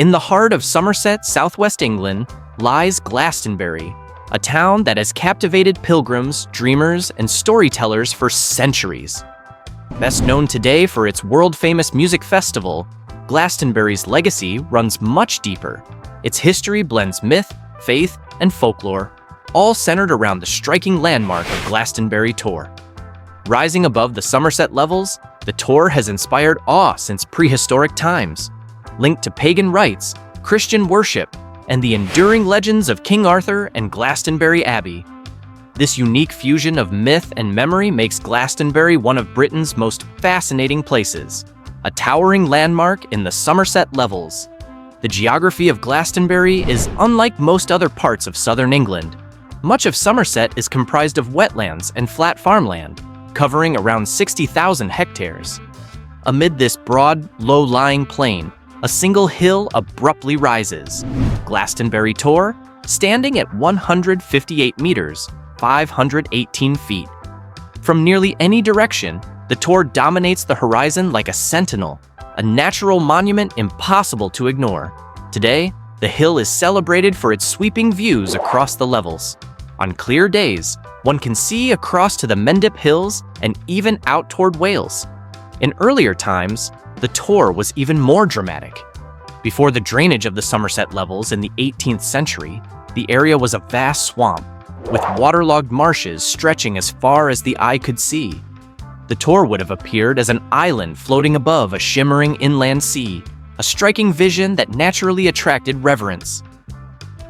In the heart of Somerset, southwest England, lies Glastonbury, a town that has captivated pilgrims, dreamers, and storytellers for centuries. Best known today for its world-famous music festival, Glastonbury's legacy runs much deeper. Its history blends myth, faith, and folklore, all centered around the striking landmark of Glastonbury Tor. Rising above the Somerset levels, the Tor has inspired awe since prehistoric times, linked to pagan rites, Christian worship, and the enduring legends of King Arthur and Glastonbury Abbey. This unique fusion of myth and memory makes Glastonbury one of Britain's most fascinating places, a towering landmark in the Somerset levels. The geography of Glastonbury is unlike most other parts of southern England. Much of Somerset is comprised of wetlands and flat farmland, covering around 60,000 hectares. Amid this broad, low-lying plain, a single hill abruptly rises, Glastonbury Tor, standing at 158 meters, 518 feet. From nearly any direction, the Tor dominates the horizon like a sentinel, a natural monument impossible to ignore. Today, the hill is celebrated for its sweeping views across the levels. On clear days, one can see across to the Mendip Hills and even out toward Wales. In earlier times, the Tor was even more dramatic. Before the drainage of the Somerset levels in the 18th century, the area was a vast swamp, with waterlogged marshes stretching as far as the eye could see. The Tor would have appeared as an island floating above a shimmering inland sea, a striking vision that naturally attracted reverence.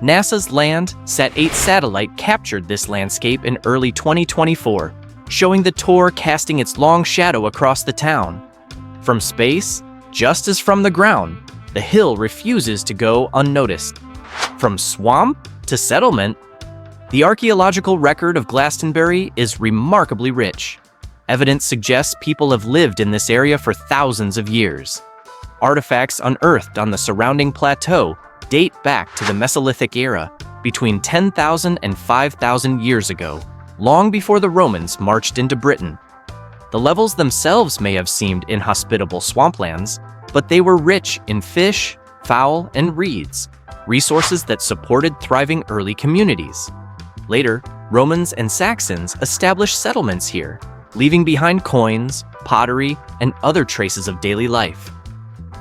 NASA's Landsat-8 satellite captured this landscape in early 2024, showing the Tor casting its long shadow across the town. From space, just as from the ground, the hill refuses to go unnoticed. From swamp to settlement, the archaeological record of Glastonbury is remarkably rich. Evidence suggests people have lived in this area for thousands of years. Artifacts unearthed on the surrounding plateau date back to the Mesolithic era, between 10,000 and 5,000 years ago, long before the Romans marched into Britain. The levels themselves may have seemed inhospitable swamplands, but they were rich in fish, fowl, and reeds, resources that supported thriving early communities. Later, Romans and Saxons established settlements here, leaving behind coins, pottery, and other traces of daily life.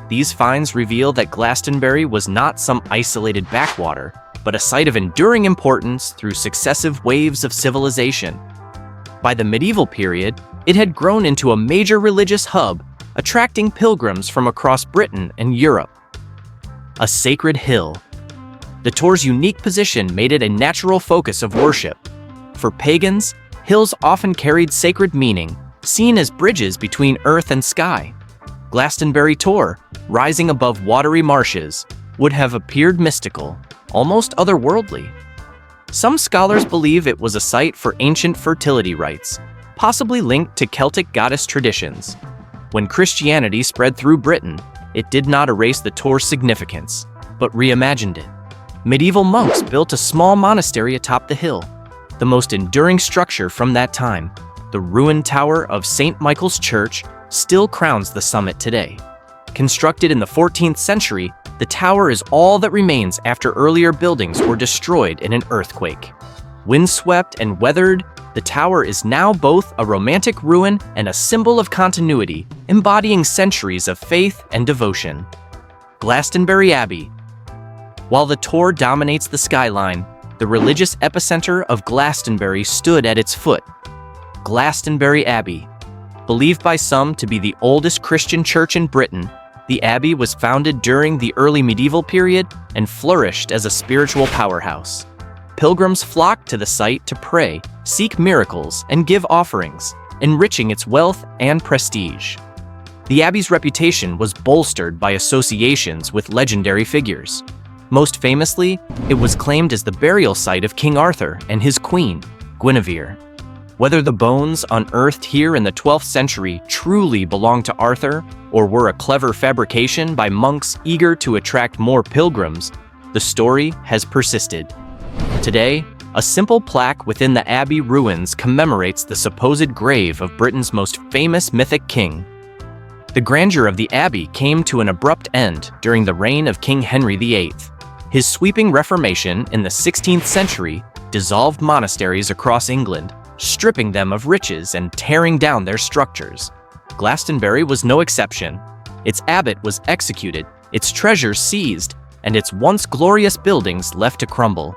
These finds reveal that Glastonbury was not some isolated backwater, but a site of enduring importance through successive waves of civilization. By the medieval period, it had grown into a major religious hub, attracting pilgrims from across Britain and Europe. A sacred hill. The Tor's unique position made it a natural focus of worship. For pagans, hills often carried sacred meaning, seen as bridges between earth and sky. Glastonbury Tor, rising above watery marshes, would have appeared mystical, almost otherworldly. Some scholars believe it was a site for ancient fertility rites, possibly linked to Celtic goddess traditions. When Christianity spread through Britain, it did not erase the Tor's significance, but reimagined it. Medieval monks built a small monastery atop the hill, the most enduring structure from that time. The ruined tower of St. Michael's Church still crowns the summit today. Constructed in the 14th century, the tower is all that remains after earlier buildings were destroyed in an earthquake. Windswept and weathered, the tower is now both a romantic ruin and a symbol of continuity, embodying centuries of faith and devotion. Glastonbury Abbey. While the Tor dominates the skyline, the religious epicenter of Glastonbury stood at its foot. Glastonbury Abbey. Believed by some to be the oldest Christian church in Britain, the abbey was founded during the early medieval period and flourished as a spiritual powerhouse. Pilgrims flocked to the site to pray, seek miracles, and give offerings, enriching its wealth and prestige. The abbey's reputation was bolstered by associations with legendary figures. Most famously, it was claimed as the burial site of King Arthur and his queen, Guinevere. Whether the bones unearthed here in the 12th century truly belonged to Arthur or were a clever fabrication by monks eager to attract more pilgrims, the story has persisted. Today, a simple plaque within the abbey ruins commemorates the supposed grave of Britain's most famous mythic king. The grandeur of the abbey came to an abrupt end during the reign of King Henry VIII. His sweeping reformation in the 16th century dissolved monasteries across England, stripping them of riches and tearing down their structures. Glastonbury was no exception. Its abbot was executed, its treasures seized, and its once glorious buildings left to crumble.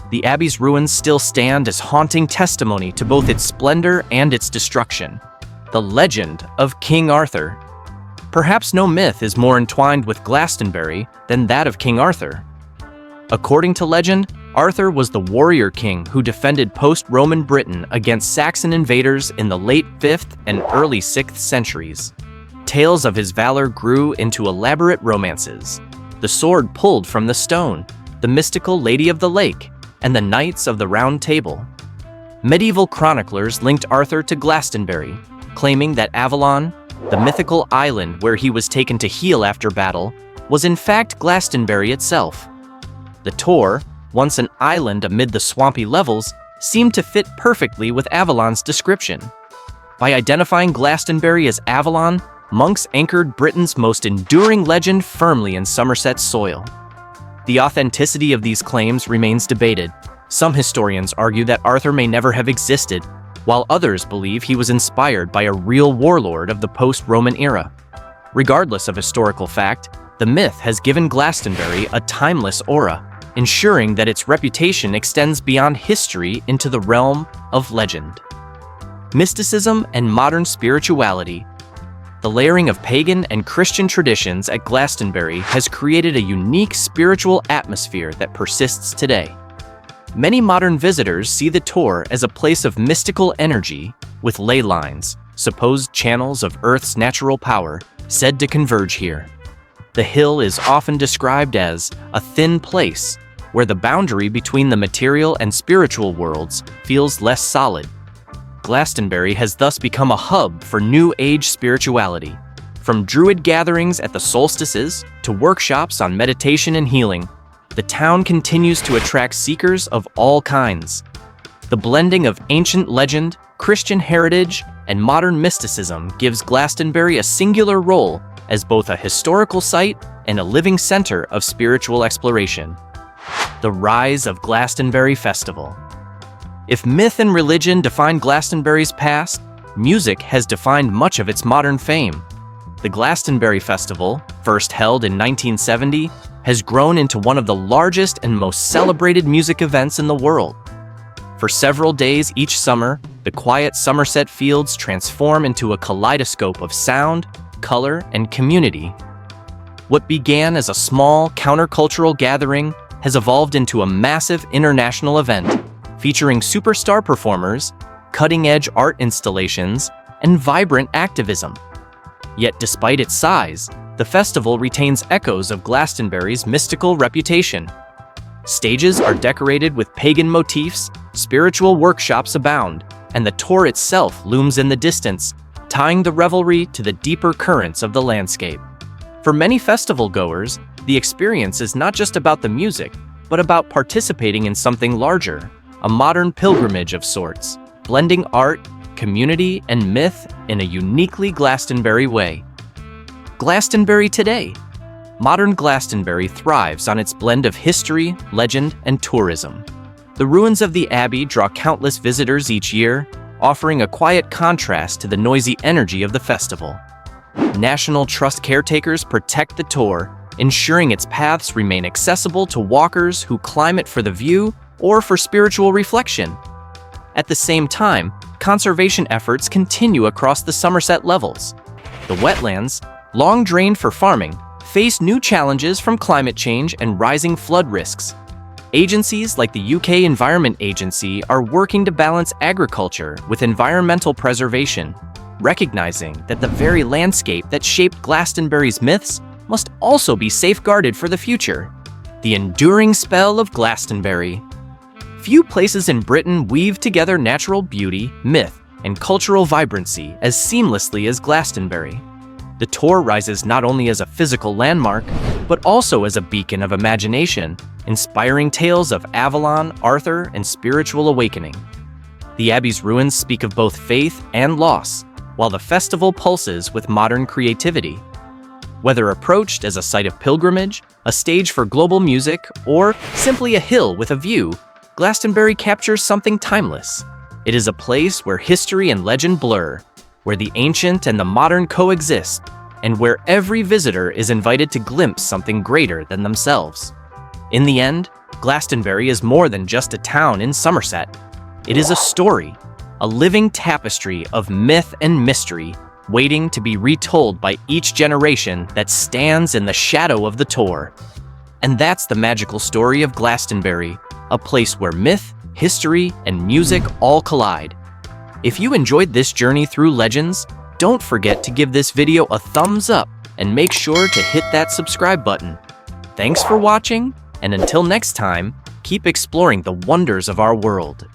The abbey's ruins still stand as haunting testimony to both its splendor and its destruction. The legend of King Arthur. Perhaps no myth is more entwined with Glastonbury than that of King Arthur. According to legend, Arthur was the warrior king who defended post-Roman Britain against Saxon invaders in the late 5th and early 6th centuries. Tales of his valor grew into elaborate romances. The sword pulled from the stone, the mystical Lady of the Lake, and the Knights of the Round Table. Medieval chroniclers linked Arthur to Glastonbury, claiming that Avalon, the mythical island where he was taken to heal after battle, was in fact Glastonbury itself. The Tor, once an island amid the swampy levels, seemed to fit perfectly with Avalon's description. By identifying Glastonbury as Avalon, monks anchored Britain's most enduring legend firmly in Somerset's soil. The authenticity of these claims remains debated. Some historians argue that Arthur may never have existed, while others believe he was inspired by a real warlord of the post-Roman era. Regardless of historical fact, the myth has given Glastonbury a timeless aura, ensuring that its reputation extends beyond history into the realm of legend. Mysticism and modern spirituality. The layering of pagan and Christian traditions at Glastonbury has created a unique spiritual atmosphere that persists today. Many modern visitors see the Tor as a place of mystical energy, with ley lines, supposed channels of Earth's natural power, said to converge here. The hill is often described as a thin place, where the boundary between the material and spiritual worlds feels less solid. Glastonbury has thus become a hub for New Age spirituality. From Druid gatherings at the solstices to workshops on meditation and healing, the town continues to attract seekers of all kinds. The blending of ancient legend, Christian heritage, and modern mysticism gives Glastonbury a singular role as both a historical site and a living center of spiritual exploration. The rise of Glastonbury Festival. If myth and religion define Glastonbury's past, music has defined much of its modern fame. The Glastonbury Festival, first held in 1970, has grown into one of the largest and most celebrated music events in the world. For several days each summer, the quiet Somerset fields transform into a kaleidoscope of sound, color, and community. What began as a small countercultural gathering has evolved into a massive international event, featuring superstar performers, cutting-edge art installations, and vibrant activism. Yet despite its size, the festival retains echoes of Glastonbury's mystical reputation. Stages are decorated with pagan motifs, spiritual workshops abound, and the Tor itself looms in the distance, tying the revelry to the deeper currents of the landscape. For many festival goers, the experience is not just about the music, but about participating in something larger, a modern pilgrimage of sorts, blending art, community, and myth in a uniquely Glastonbury way. Glastonbury today. Modern Glastonbury thrives on its blend of history, legend, and tourism. The ruins of the Abbey draw countless visitors each year, offering a quiet contrast to the noisy energy of the festival. National Trust caretakers protect the Tor, ensuring its paths remain accessible to walkers who climb it for the view or for spiritual reflection. At the same time, conservation efforts continue across the Somerset levels. The wetlands, long drained for farming, face new challenges from climate change and rising flood risks. Agencies like the UK Environment Agency are working to balance agriculture with environmental preservation, recognizing that the very landscape that shaped Glastonbury's myths must also be safeguarded for the future. The enduring spell of Glastonbury. Few places in Britain weave together natural beauty, myth, and cultural vibrancy as seamlessly as Glastonbury. The Tor rises not only as a physical landmark, but also as a beacon of imagination, inspiring tales of Avalon, Arthur, and spiritual awakening. The Abbey's ruins speak of both faith and loss, while the festival pulses with modern creativity. Whether approached as a site of pilgrimage, a stage for global music, or simply a hill with a view, Glastonbury captures something timeless. It is a place where history and legend blur, where the ancient and the modern coexist, and where every visitor is invited to glimpse something greater than themselves. In the end, Glastonbury is more than just a town in Somerset. It is a story, a living tapestry of myth and mystery, waiting to be retold by each generation that stands in the shadow of the Tor. And that's the magical story of Glastonbury, a place where myth, history, and music all collide. If you enjoyed this journey through legends, don't forget to give this video a thumbs up and make sure to hit that subscribe button. Thanks for watching, and until next time, keep exploring the wonders of our world.